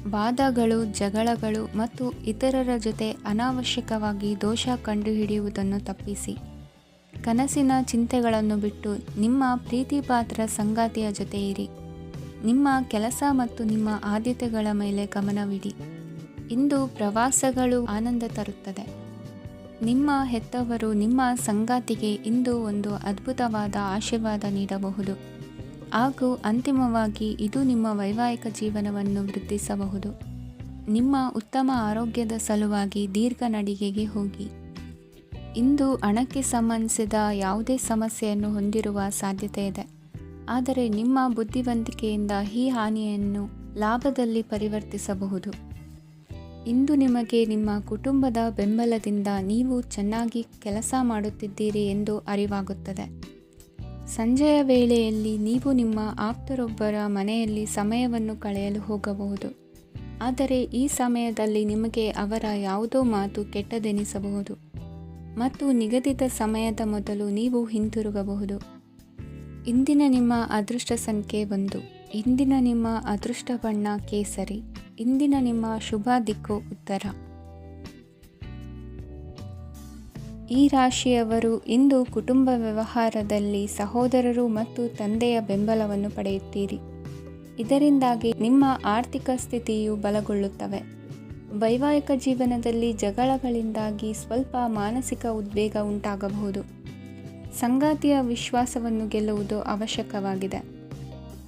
ವಾದಗಳು, ಜಗಳಗಳು ಮತ್ತು ಇತರರ ಜೊತೆ ಅನಾವಶ್ಯಕವಾಗಿ ದೋಷ ಕಂಡುಹಿಡಿಯುವುದನ್ನು ತಪ್ಪಿಸಿ. ಕನಸಿನ ಚಿಂತೆಗಳನ್ನು ಬಿಟ್ಟು ನಿಮ್ಮ ಪ್ರೀತಿಪಾತ್ರ ಸಂಗಾತಿಯ ಜೊತೆ ಇರಿ. ನಿಮ್ಮ ಕೆಲಸ ಮತ್ತು ನಿಮ್ಮ ಆದ್ಯತೆಗಳ ಮೇಲೆ ಗಮನವಿಡಿ. ಇಂದು ಪ್ರವಾಸಗಳು ಆನಂದ ತರುತ್ತದೆ. ನಿಮ್ಮ ಹೆತ್ತವರು ನಿಮ್ಮ ಸಂಗಾತಿಗೆ ಇಂದು ಒಂದು ಅದ್ಭುತವಾದ ಆಶೀರ್ವಾದ ನೀಡಬಹುದು ಹಾಗೂ ಅಂತಿಮವಾಗಿ ಇದು ನಿಮ್ಮ ವೈವಾಹಿಕ ಜೀವನವನ್ನು ವೃದ್ಧಿಸಬಹುದು. ನಿಮ್ಮ ಉತ್ತಮ ಆರೋಗ್ಯದ ಸಲುವಾಗಿ ದೀರ್ಘ ನಡಿಗೆಗೆ ಹೋಗಿ. ಇಂದು ಹಣಕ್ಕೆ ಸಂಬಂಧಿಸಿದ ಯಾವುದೇ ಸಮಸ್ಯೆಯನ್ನು ಹೊಂದಿರುವ ಸಾಧ್ಯತೆ ಇದೆ. ಆದರೆ ನಿಮ್ಮ ಬುದ್ಧಿವಂತಿಕೆಯಿಂದ ಈ ಹಾನಿಯನ್ನು ಲಾಭದಲ್ಲಿ ಪರಿವರ್ತಿಸಬಹುದು. ಇಂದು ನಿಮಗೆ ನಿಮ್ಮ ಕುಟುಂಬದ ಬೆಂಬಲದಿಂದ ನೀವು ಚೆನ್ನಾಗಿ ಕೆಲಸ ಮಾಡುತ್ತಿದ್ದೀರಿ ಎಂದು ಅರಿವಾಗುತ್ತದೆ. ಸಂಜೆಯ ವೇಳೆಯಲ್ಲಿ ನೀವು ನಿಮ್ಮ ಆಪ್ತರೊಬ್ಬರ ಮನೆಯಲ್ಲಿ ಸಮಯವನ್ನು ಕಳೆಯಲು ಹೋಗಬಹುದು. ಆದರೆ ಈ ಸಮಯದಲ್ಲಿ ನಿಮಗೆ ಅವರ ಯಾವುದೋ ಮಾತು ಕೆಟ್ಟದೆನಿಸಬಹುದು ಮತ್ತು ನಿಗದಿತ ಸಮಯದ ಮೊದಲು ನೀವು ಹಿಂತಿರುಗಬಹುದು. ಇಂದಿನ ನಿಮ್ಮ ಅದೃಷ್ಟ ಸಂಖ್ಯೆ 1. ಇಂದಿನ ನಿಮ್ಮ ಅದೃಷ್ಟ ಬಣ್ಣ ಕೇಸರಿ. ಇಂದಿನ ನಿಮ್ಮ ಶುಭ ದಿಕ್ಕು ಉತ್ತರ. ಈ ರಾಶಿಯವರು ಇಂದು ಕುಟುಂಬ ವ್ಯವಹಾರದಲ್ಲಿ ಸಹೋದರರು ಮತ್ತು ತಂದೆಯ ಬೆಂಬಲವನ್ನು ಪಡೆಯುತ್ತೀರಿ. ಇದರಿಂದಾಗಿ ನಿಮ್ಮ ಆರ್ಥಿಕ ಸ್ಥಿತಿಯು ಬಲಗೊಳ್ಳುತ್ತವೆ. ವೈವಾಹಿಕ ಜೀವನದಲ್ಲಿ ಜಗಳಗಳಿಂದಾಗಿ ಸ್ವಲ್ಪ ಮಾನಸಿಕ ಉದ್ವೇಗ ಉಂಟಾಗಬಹುದು. ಸಂಗಾತಿಯ ವಿಶ್ವಾಸವನ್ನು ಗೆಲ್ಲುವುದು ಅವಶ್ಯಕವಾಗಿದೆ.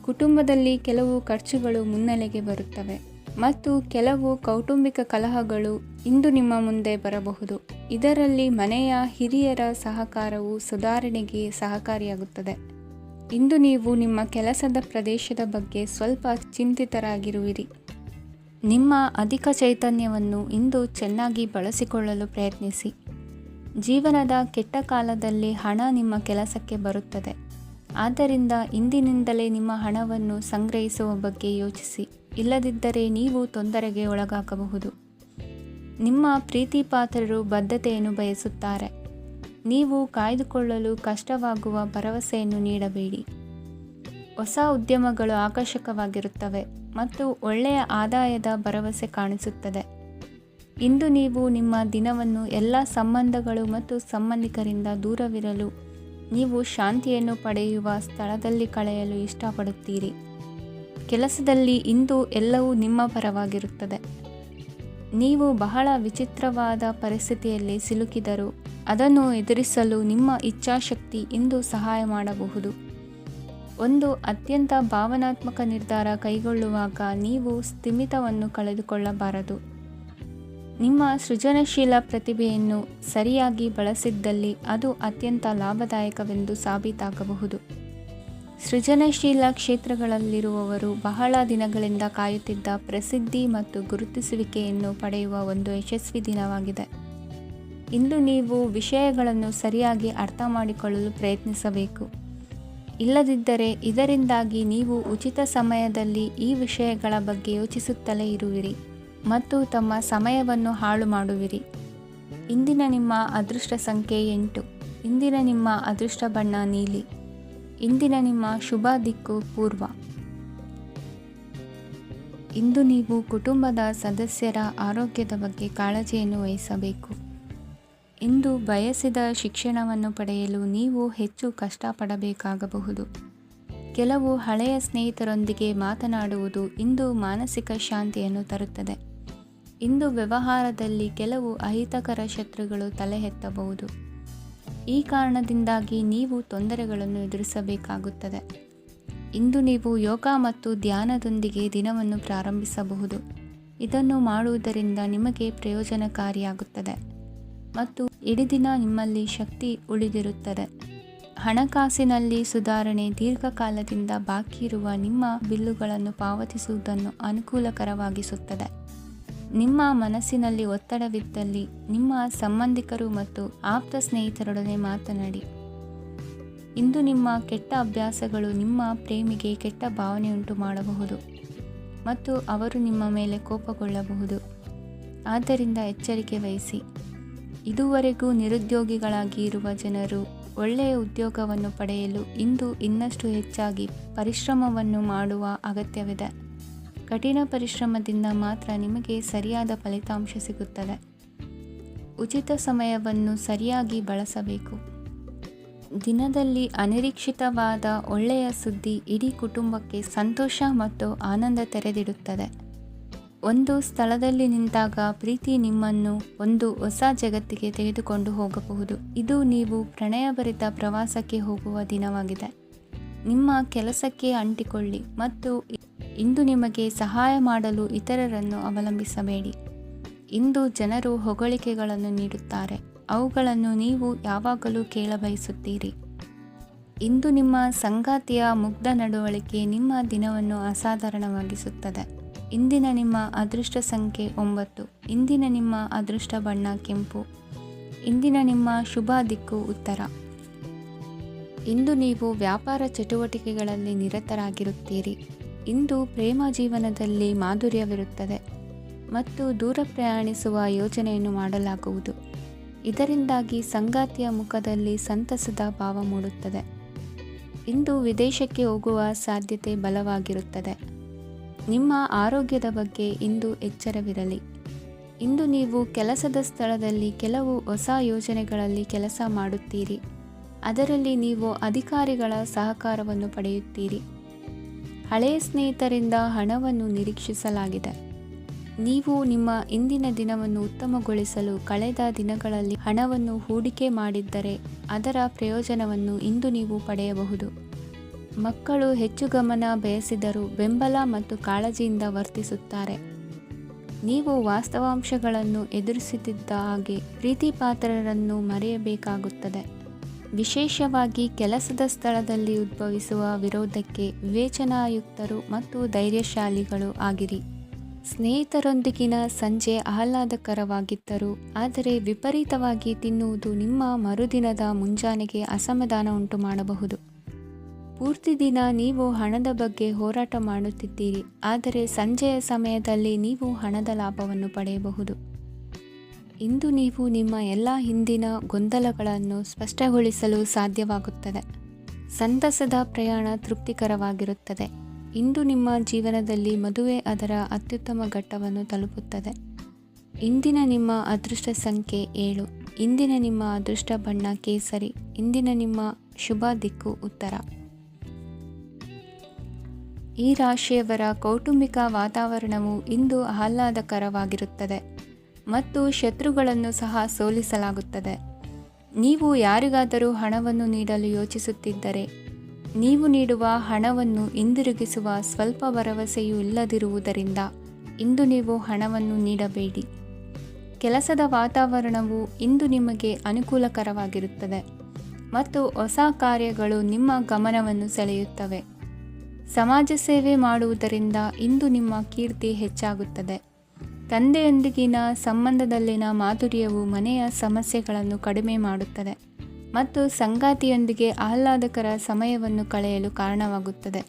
ಕುಟುಂಬದಲ್ಲಿ ಕೆಲವು ಖರ್ಚುಗಳು ಮುನ್ನೆಲೆಗೆ ಬರುತ್ತವೆ ಮತ್ತು ಕೆಲವು ಕೌಟುಂಬಿಕ ಕಲಹಗಳು ಇಂದು ನಿಮ್ಮ ಮುಂದೆ ಬರಬಹುದು. ಇದರಲ್ಲಿ ಮನೆಯ ಹಿರಿಯರ ಸಹಕಾರವು ಸುಧಾರಣೆಗೆ ಸಹಕಾರಿಯಾಗುತ್ತದೆ. ಇಂದು ನೀವು ನಿಮ್ಮ ಕೆಲಸದ ಪ್ರದೇಶದ ಬಗ್ಗೆ ಸ್ವಲ್ಪ ಚಿಂತಿತರಾಗಿರುವಿರಿ. ನಿಮ್ಮ ಅಧಿಕ ಚೈತನ್ಯವನ್ನು ಇಂದು ಚೆನ್ನಾಗಿ ಬಳಸಿಕೊಳ್ಳಲು ಪ್ರಯತ್ನಿಸಿ. ಜೀವನದ ಕೆಟ್ಟ ಕಾಲದಲ್ಲಿ ಹಣ ನಿಮ್ಮ ಕೆಲಸಕ್ಕೆ ಬರುತ್ತದೆ. ಆದ್ದರಿಂದ ಇಂದಿನಿಂದಲೇ ನಿಮ್ಮ ಹಣವನ್ನು ಸಂಗ್ರಹಿಸುವ ಬಗ್ಗೆ ಯೋಚಿಸಿ. ಇಲ್ಲದಿದ್ದರೆ ನೀವು ತೊಂದರೆಗೆ ಒಳಗಾಗಬಹುದು. ನಿಮ್ಮ ಪ್ರೀತಿಪಾತ್ರರು ಬದ್ಧತೆಯನ್ನು ಬಯಸುತ್ತಾರೆ. ನೀವು ಕಾಯ್ದುಕೊಳ್ಳಲು ಕಷ್ಟವಾಗುವ ಭರವಸೆಯನ್ನು ನೀಡಬೇಡಿ. ಹೊಸ ಉದ್ಯಮಗಳು ಆಕರ್ಷಕವಾಗಿರುತ್ತವೆ ಮತ್ತು ಒಳ್ಳೆಯ ಆದಾಯದ ಭರವಸೆ ಕಾಣಿಸುತ್ತದೆ. ಇಂದು ನೀವು ನಿಮ್ಮ ದಿನವನ್ನು ಎಲ್ಲ ಸಂಬಂಧಗಳು ಮತ್ತು ಸಂಬಂಧಿಕರಿಂದ ದೂರವಿರಲು ನೀವು ಶಾಂತಿಯನ್ನು ಪಡೆಯುವ ಸ್ಥಳದಲ್ಲಿ ಕಳೆಯಲು ಇಷ್ಟಪಡುತ್ತೀರಿ. ಕೆಲಸದಲ್ಲಿ ಇಂದು ಎಲ್ಲವೂ ನಿಮ್ಮ ಪರವಾಗಿರುತ್ತದೆ. ನೀವು ಬಹಳ ವಿಚಿತ್ರವಾದ ಪರಿಸ್ಥಿತಿಯಲ್ಲಿ ಸಿಲುಕಿದರೂ ಅದನ್ನು ಎದುರಿಸಲು ನಿಮ್ಮ ಇಚ್ಛಾಶಕ್ತಿ ಇಂದು ಸಹಾಯ ಮಾಡಬಹುದು. ಒಂದು ಅತ್ಯಂತ ಭಾವನಾತ್ಮಕ ನಿರ್ಧಾರ ಕೈಗೊಳ್ಳುವಾಗ ನೀವು ಸ್ಥಿಮಿತವನ್ನು ಕಳೆದುಕೊಳ್ಳಬಾರದು. ನಿಮ್ಮ ಸೃಜನಶೀಲ ಪ್ರತಿಭೆಯನ್ನು ಸರಿಯಾಗಿ ಬಳಸಿದ್ದಲ್ಲಿ ಅದು ಅತ್ಯಂತ ಲಾಭದಾಯಕವೆಂದು ಸಾಬೀತಾಗಬಹುದು. ಸೃಜನಶೀಲ ಕ್ಷೇತ್ರಗಳಲ್ಲಿರುವವರು ಬಹಳ ದಿನಗಳಿಂದ ಕಾಯುತ್ತಿದ್ದ ಪ್ರಸಿದ್ಧಿ ಮತ್ತು ಗುರುತಿಸುವಿಕೆಯನ್ನು ಪಡೆಯುವ ಒಂದು ಯಶಸ್ವಿ ದಿನವಾಗಿದೆ. ಇಂದು ನೀವು ವಿಷಯಗಳನ್ನು ಸರಿಯಾಗಿ ಅರ್ಥ ಮಾಡಿಕೊಳ್ಳಲು ಪ್ರಯತ್ನಿಸಬೇಕು. ಇಲ್ಲದಿದ್ದರೆ ಇದರಿಂದಾಗಿ ನೀವು ಉಚಿತ ಸಮಯದಲ್ಲಿ ಈ ವಿಷಯಗಳ ಬಗ್ಗೆ ಯೋಚಿಸುತ್ತಲೇ ಇರುವಿರಿ ಮತ್ತು ತಮ್ಮ ಸಮಯವನ್ನು ಹಾಳು ಮಾಡುವಿರಿ. ಇಂದಿನ ನಿಮ್ಮ ಅದೃಷ್ಟ ಸಂಖ್ಯೆ 8. ಇಂದಿನ ನಿಮ್ಮ ಅದೃಷ್ಟ ಬಣ್ಣ ನೀಲಿ. ಇಂದಿನ ನಿಮ್ಮ ಶುಭ ದಿಕ್ಕು ಪೂರ್ವ. ಇಂದು ನೀವು ಕುಟುಂಬದ ಸದಸ್ಯರ ಆರೋಗ್ಯದ ಬಗ್ಗೆ ಕಾಳಜಿಯನ್ನು ವಹಿಸಬೇಕು. ಇಂದು ಬಯಸಿದ ಶಿಕ್ಷಣವನ್ನು ಪಡೆಯಲು ನೀವು ಹೆಚ್ಚು ಕಷ್ಟಪಡಬೇಕಾಗಬಹುದು. ಕೆಲವು ಹಳೆಯ ಸ್ನೇಹಿತರೊಂದಿಗೆ ಮಾತನಾಡುವುದು ಇಂದು ಮಾನಸಿಕ ಶಾಂತಿಯನ್ನು ತರುತ್ತದೆ. ಇಂದು ವ್ಯವಹಾರದಲ್ಲಿ ಕೆಲವು ಅಹಿತಕರ ಶತ್ರುಗಳು ತಲೆ ಎತ್ತಬಹುದು. ಈ ಕಾರಣದಿಂದಾಗಿ ನೀವು ತೊಂದರೆಗಳನ್ನು ಎದುರಿಸಬೇಕಾಗುತ್ತದೆ. ಇಂದು ನೀವು ಯೋಗ ಮತ್ತು ಧ್ಯಾನದೊಂದಿಗೆ ದಿನವನ್ನು ಪ್ರಾರಂಭಿಸಬಹುದು. ಇದನ್ನು ಮಾಡುವುದರಿಂದ ನಿಮಗೆ ಪ್ರಯೋಜನಕಾರಿಯಾಗುತ್ತದೆ ಮತ್ತು ಇಡೀ ದಿನ ನಿಮ್ಮಲ್ಲಿ ಶಕ್ತಿ ಉಳಿದಿರುತ್ತದೆ ಹಣಕಾಸಿನಲ್ಲಿ ಸುಧಾರಣೆ ದೀರ್ಘಕಾಲದಿಂದ ಬಾಕಿ ಇರುವ ನಿಮ್ಮ ಬಿಲ್ಲುಗಳನ್ನು ಪಾವತಿಸುವುದನ್ನು ಅನುಕೂಲಕರವಾಗಿಸುತ್ತದೆ. ನಿಮ್ಮ ಮನಸ್ಸಿನಲ್ಲಿ ಒತ್ತಡವಿದ್ದಲ್ಲಿ ನಿಮ್ಮ ಸಂಬಂಧಿಕರು ಮತ್ತು ಆಪ್ತ ಸ್ನೇಹಿತರೊಡನೆ ಮಾತನಾಡಿ. ಇಂದು ನಿಮ್ಮ ಕೆಟ್ಟ ಅಭ್ಯಾಸಗಳು ನಿಮ್ಮ ಪ್ರೇಮಿಗೆ ಕೆಟ್ಟ ಭಾವನೆಯುಂಟು ಮಾಡಬಹುದು ಮತ್ತು ಅವರು ನಿಮ್ಮ ಮೇಲೆ ಕೋಪಗೊಳ್ಳಬಹುದು. ಆದ್ದರಿಂದ ಎಚ್ಚರಿಕೆ ವಹಿಸಿ. ಇದುವರೆಗೂ ನಿರುದ್ಯೋಗಿಗಳಾಗಿ ಇರುವ ಜನರು ಒಳ್ಳೆಯ ಉದ್ಯೋಗವನ್ನು ಪಡೆಯಲು ಇಂದು ಇನ್ನಷ್ಟು ಹೆಚ್ಚಾಗಿ ಪರಿಶ್ರಮವನ್ನು ಮಾಡುವ ಅಗತ್ಯವಿದೆ. ಕಠಿಣ ಪರಿಶ್ರಮದಿಂದ ಮಾತ್ರ ನಿಮಗೆ ಸರಿಯಾದ ಫಲಿತಾಂಶ ಸಿಗುತ್ತದೆ. ಉಚಿತ ಸಮಯವನ್ನು ಸರಿಯಾಗಿ ಬಳಸಬೇಕು. ದಿನದಲ್ಲಿ ಅನಿರೀಕ್ಷಿತವಾದ ಒಳ್ಳೆಯ ಸುದ್ದಿ ಇಡೀ ಕುಟುಂಬಕ್ಕೆ ಸಂತೋಷ ಮತ್ತು ಆನಂದ ತೆರೆದಿಡುತ್ತದೆ. ಒಂದು ಸ್ಥಳದಲ್ಲಿ ನಿಂತಾಗ ಪ್ರೀತಿ ನಿಮ್ಮನ್ನು ಒಂದು ಹೊಸ ಜಗತ್ತಿಗೆ ತೆಗೆದುಕೊಂಡು ಹೋಗಬಹುದು. ಇದು ನೀವು ಪ್ರಣಯಭರಿತ ಪ್ರವಾಸಕ್ಕೆ ಹೋಗುವ ದಿನವಾಗಿದೆ. ನಿಮ್ಮ ಕೆಲಸಕ್ಕೆ ಅಂಟಿಕೊಳ್ಳಿ ಮತ್ತು ಇಂದು ನಿಮಗೆ ಸಹಾಯ ಮಾಡಲು ಇತರರನ್ನು ಅವಲಂಬಿಸಬೇಡಿ. ಇಂದು ಜನರು ಹೊಗಳಿಕೆಗಳನ್ನು ನೀಡುತ್ತಾರೆ, ಅವುಗಳನ್ನು ನೀವು ಯಾವಾಗಲೂ ಕೇಳಬಯಸುತ್ತೀರಿ. ಇಂದು ನಿಮ್ಮ ಸಂಗಾತಿಯ ಮುಗ್ಧ ನಡವಳಿಕೆ ನಿಮ್ಮ ದಿನವನ್ನು ಅಸಾಧಾರಣವಾಗಿಸುತ್ತದೆ. ಇಂದಿನ ನಿಮ್ಮ ಅದೃಷ್ಟ ಸಂಖ್ಯೆ 9. ಇಂದಿನ ನಿಮ್ಮ ಅದೃಷ್ಟ ಬಣ್ಣ ಕೆಂಪು. ಇಂದಿನ ನಿಮ್ಮ ಶುಭ ದಿಕ್ಕು ಉತ್ತರ. ಇಂದು ನೀವು ವ್ಯಾಪಾರ ಚಟುವಟಿಕೆಗಳಲ್ಲಿ ನಿರತರಾಗಿರುತ್ತೀರಿ. ಇಂದು ಪ್ರೇಮ ಜೀವನದಲ್ಲಿ ಮಾಧುರ್ಯವಿರುತ್ತದೆ ಮತ್ತು ದೂರ ಪ್ರಯಾಣಿಸುವ ಯೋಜನೆಯನ್ನು ಮಾಡಲಾಗುವುದು. ಇದರಿಂದಾಗಿ ಸಂಗಾತಿಯ ಮುಖದಲ್ಲಿ ಸಂತಸದ ಭಾವ ಮೂಡುತ್ತದೆ. ಇಂದು ವಿದೇಶಕ್ಕೆ ಹೋಗುವ ಸಾಧ್ಯತೆ ಬಲವಾಗಿರುತ್ತದೆ. ನಿಮ್ಮ ಆರೋಗ್ಯದ ಬಗ್ಗೆ ಇಂದು ಎಚ್ಚರವಿರಲಿ. ಇಂದು ನೀವು ಕೆಲಸದ ಸ್ಥಳದಲ್ಲಿ ಕೆಲವು ಹೊಸ ಯೋಜನೆಗಳಲ್ಲಿ ಕೆಲಸ ಮಾಡುತ್ತೀರಿ. ಅದರಲ್ಲಿ ನೀವು ಅಧಿಕಾರಿಗಳ ಸಹಕಾರವನ್ನು ಪಡೆಯುತ್ತೀರಿ. ಹಳೆಯ ಸ್ನೇಹಿತರಿಂದ ಹಣವನ್ನು ನಿರೀಕ್ಷಿಸಲಾಗಿದೆ. ನೀವು ನಿಮ್ಮ ಇಂದಿನ ದಿನವನ್ನು ಉತ್ತಮಗೊಳಿಸಲು ಕಳೆದ ದಿನಗಳಲ್ಲಿ ಹಣವನ್ನು ಹೂಡಿಕೆ ಮಾಡಿದ್ದರೆ ಅದರ ಪ್ರಯೋಜನವನ್ನು ಇಂದು ನೀವು ಪಡೆಯಬಹುದು. ಮಕ್ಕಳು ಹೆಚ್ಚು ಗಮನ ಬಯಸಿದರೂ ಬೆಂಬಲ ಮತ್ತು ಕಾಳಜಿಯಿಂದ ವರ್ತಿಸುತ್ತಾರೆ. ನೀವು ವಾಸ್ತವಾಂಶಗಳನ್ನು ಎದುರಿಸುತ್ತಿದ್ದ ಹಾಗೆ ಪ್ರೀತಿಪಾತ್ರರನ್ನು ಮರೆಯಬೇಕಾಗುತ್ತದೆ. ವಿಶೇಷವಾಗಿ ಕೆಲಸದ ಸ್ಥಳದಲ್ಲಿ ಉದ್ಭವಿಸುವ ವಿರೋಧಕ್ಕೆ ವಿವೇಚನಾಯುಕ್ತರು ಮತ್ತು ಧೈರ್ಯಶಾಲಿಗಳು ಆಗಿರಿ. ಸ್ನೇಹಿತರೊಂದಿಗಿನ ಸಂಜೆ ಆಹ್ಲಾದಕರವಾಗಿದ್ದರೂ ಆದರೆ ವಿಪರೀತವಾಗಿ ತಿನ್ನುವುದು ನಿಮ್ಮ ಮರುದಿನದ ಮುಂಜಾನೆಗೆ ಅಸಮಾಧಾನ ಉಂಟು ಮಾಡಬಹುದು. ಪೂರ್ತಿ ದಿನ ನೀವು ಹಣದ ಬಗ್ಗೆ ಹೋರಾಟ ಮಾಡುತ್ತಿದ್ದೀರಿ, ಆದರೆ ಸಂಜೆಯ ಸಮಯದಲ್ಲಿ ನೀವು ಹಣದ ಲಾಭವನ್ನು ಪಡೆಯಬಹುದು. ಇಂದು ನೀವು ನಿಮ್ಮ ಎಲ್ಲ ಹಿಂದಿನ ಗೊಂದಲಗಳನ್ನು ಸ್ಪಷ್ಟಗೊಳಿಸಲು ಸಾಧ್ಯವಾಗುತ್ತದೆ. ಸಂತಸದ ಪ್ರಯಾಣ ತೃಪ್ತಿಕರವಾಗಿರುತ್ತದೆ. ಇಂದು ನಿಮ್ಮ ಜೀವನದಲ್ಲಿ ಮದುವೆ ಅದರ ಅತ್ಯುತ್ತಮ ಘಟ್ಟವನ್ನು ತಲುಪುತ್ತದೆ. ಇಂದಿನ ನಿಮ್ಮ ಅದೃಷ್ಟ ಸಂಖ್ಯೆ 7. ಇಂದಿನ ನಿಮ್ಮ ಅದೃಷ್ಟ ಬಣ್ಣ ಕೇಸರಿ. ಇಂದಿನ ನಿಮ್ಮ ಶುಭ ದಿಕ್ಕು ಉತ್ತರ. ಈ ರಾಶಿಯವರ ಕೌಟುಂಬಿಕ ವಾತಾವರಣವು ಇಂದು ಆಹ್ಲಾದಕರವಾಗಿರುತ್ತದೆ ಮತ್ತು ಶತ್ರುಗಳನ್ನು ಸಹ ಸೋಲಿಸಲಾಗುತ್ತದೆ. ನೀವು ಯಾರಿಗಾದರೂ ಹಣವನ್ನು ನೀಡಲು ಯೋಚಿಸುತ್ತಿದ್ದರೆ ನೀವು ನೀಡುವ ಹಣವನ್ನು ಹಿಂದಿರುಗಿಸುವ ಸ್ವಲ್ಪ ಭರವಸೆಯೂ ಇಲ್ಲದಿರುವುದರಿಂದ ಇಂದು ನೀವು ಹಣವನ್ನು ನೀಡಬೇಡಿ. ಕೆಲಸದ ವಾತಾವರಣವು ಇಂದು ನಿಮಗೆ ಅನುಕೂಲಕರವಾಗಿರುತ್ತದೆ ಮತ್ತು ಹೊಸ ಕಾರ್ಯಗಳು ನಿಮ್ಮ ಗಮನವನ್ನು ಸೆಳೆಯುತ್ತವೆ. ಸಮಾಜ ಸೇವೆ ಮಾಡುವುದರಿಂದ ಇಂದು ನಿಮ್ಮ ಕೀರ್ತಿ ಹೆಚ್ಚಾಗುತ್ತದೆ. ತಂದೆಯೊಂದಿಗಿನ ಸಂಬಂಧದಲ್ಲಿನ ಮಾಧುರ್ಯವು ಮನೆಯ ಸಮಸ್ಯೆಗಳನ್ನು ಕಡಿಮೆ ಮಾಡುತ್ತದೆ ಮತ್ತು ಸಂಗಾತಿಯೊಂದಿಗೆ ಆಹ್ಲಾದಕರ ಸಮಯವನ್ನು ಕಳೆಯಲು ಕಾರಣವಾಗುತ್ತದೆ.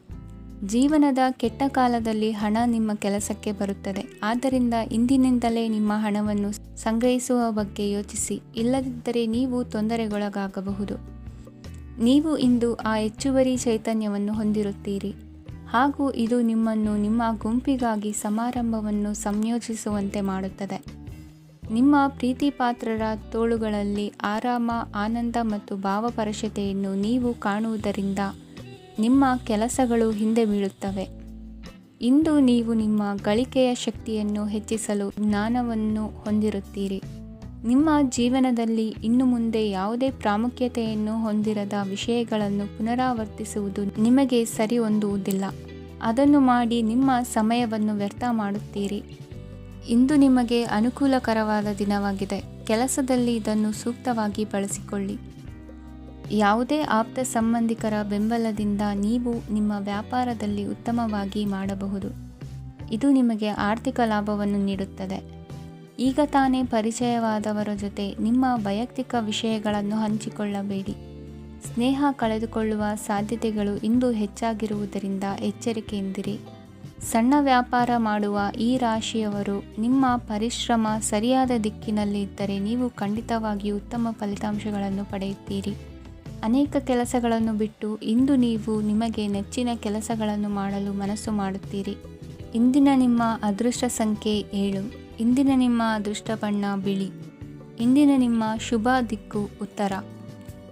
ಜೀವನದ ಕೆಟ್ಟ ಕಾಲದಲ್ಲಿ ಹಣ ನಿಮ್ಮ ಕೆಲಸಕ್ಕೆ ಬರುತ್ತದೆ. ಆದ್ದರಿಂದ ಇಂದಿನಿಂದಲೇ ನಿಮ್ಮ ಹಣವನ್ನು ಸಂಗ್ರಹಿಸುವ ಬಗ್ಗೆ ಯೋಚಿಸಿ, ಇಲ್ಲದಿದ್ದರೆ ನೀವು ತೊಂದರೆಗೊಳಗಾಗಬಹುದು. ನೀವು ಇಂದು ಆ ಹೆಚ್ಚುವರಿ ಚೈತನ್ಯವನ್ನು ಹೊಂದಿರುತ್ತೀರಿ ಹಾಗೂ ಇದು ನಿಮ್ಮನ್ನು ನಿಮ್ಮ ಗುಂಪಿಗಾಗಿ ಸಮಾರಂಭವನ್ನು ಸಂಯೋಜಿಸುವಂತೆ ಮಾಡುತ್ತದೆ. ನಿಮ್ಮ ಪ್ರೀತಿಪಾತ್ರರ ತೋಳುಗಳಲ್ಲಿ ಆರಾಮ, ಆನಂದ ಮತ್ತು ಭಾವಪರಶತೆಯನ್ನು ನೀವು ಕಾಣುವುದರಿಂದ ನಿಮ್ಮ ಕೆಲಸಗಳು ಹಿಂದೆ ಬೀಳುತ್ತವೆ. ಇಂದು ನೀವು ನಿಮ್ಮ ಗಳಿಕೆಯ ಶಕ್ತಿಯನ್ನು ಹೆಚ್ಚಿಸಲು ಜ್ಞಾನವನ್ನು ಹೊಂದಿರುತ್ತೀರಿ. ನಿಮ್ಮ ಜೀವನದಲ್ಲಿ ಇನ್ನು ಮುಂದೆ ಯಾವುದೇ ಪ್ರಾಮುಖ್ಯತೆಯನ್ನು ಹೊಂದಿರದ ವಿಷಯಗಳನ್ನು ಪುನರಾವರ್ತಿಸುವುದು ನಿಮಗೆ ಸರಿ ಹೊಂದುವುದಿಲ್ಲ. ಅದನ್ನು ಮಾಡಿ ನಿಮ್ಮ ಸಮಯವನ್ನು ವ್ಯರ್ಥ ಮಾಡುತ್ತೀರಿ. ಇಂದು ನಿಮಗೆ ಅನುಕೂಲಕರವಾದ ದಿನವಾಗಿದೆ. ಕೆಲಸದಲ್ಲಿ ಇದನ್ನು ಸೂಕ್ತವಾಗಿ ಬಳಸಿಕೊಳ್ಳಿ. ಯಾವುದೇ ಆಪ್ತ ಸಂಬಂಧಿಕರ ಬೆಂಬಲದಿಂದ ನೀವು ನಿಮ್ಮ ವ್ಯಾಪಾರದಲ್ಲಿ ಉತ್ತಮವಾಗಿ ಮಾಡಬಹುದು. ಇದು ನಿಮಗೆ ಆರ್ಥಿಕ ಲಾಭವನ್ನು ನೀಡುತ್ತದೆ. ಈಗ ತಾನೇ ಪರಿಚಯವಾದವರ ಜೊತೆ ನಿಮ್ಮ ವೈಯಕ್ತಿಕ ವಿಷಯಗಳನ್ನು ಹಂಚಿಕೊಳ್ಳಬೇಡಿ. ಸ್ನೇಹ ಕಳೆದುಕೊಳ್ಳುವ ಸಾಧ್ಯತೆಗಳು ಇಂದು ಹೆಚ್ಚಾಗಿರುವುದರಿಂದ ಎಚ್ಚರಿಕೆಯಿಂದಿರಿ. ಸಣ್ಣ ವ್ಯಾಪಾರ ಮಾಡುವ ಈ ರಾಶಿಯವರು, ನಿಮ್ಮ ಪರಿಶ್ರಮ ಸರಿಯಾದ ದಿಕ್ಕಿನಲ್ಲಿ ಇದ್ದರೆ ನೀವು ಖಂಡಿತವಾಗಿಯೂ ಉತ್ತಮ ಫಲಿತಾಂಶಗಳನ್ನು ಪಡೆಯುತ್ತೀರಿ. ಅನೇಕ ಕೆಲಸಗಳನ್ನು ಬಿಟ್ಟು ಇಂದು ನೀವು ನಿಮಗೆ ನೆಚ್ಚಿನ ಕೆಲಸಗಳನ್ನು ಮಾಡಲು ಮನಸ್ಸು ಮಾಡುತ್ತೀರಿ. ಇಂದಿನ ನಿಮ್ಮ ಅದೃಷ್ಟ ಸಂಖ್ಯೆ 7. ಇಂದಿನ ನಿಮ್ಮ ಅದೃಷ್ಟ ಬಣ್ಣ ಬಿಳಿ. ಇಂದಿನ ನಿಮ್ಮ ಶುಭ ದಿಕ್ಕು ಉತ್ತರ.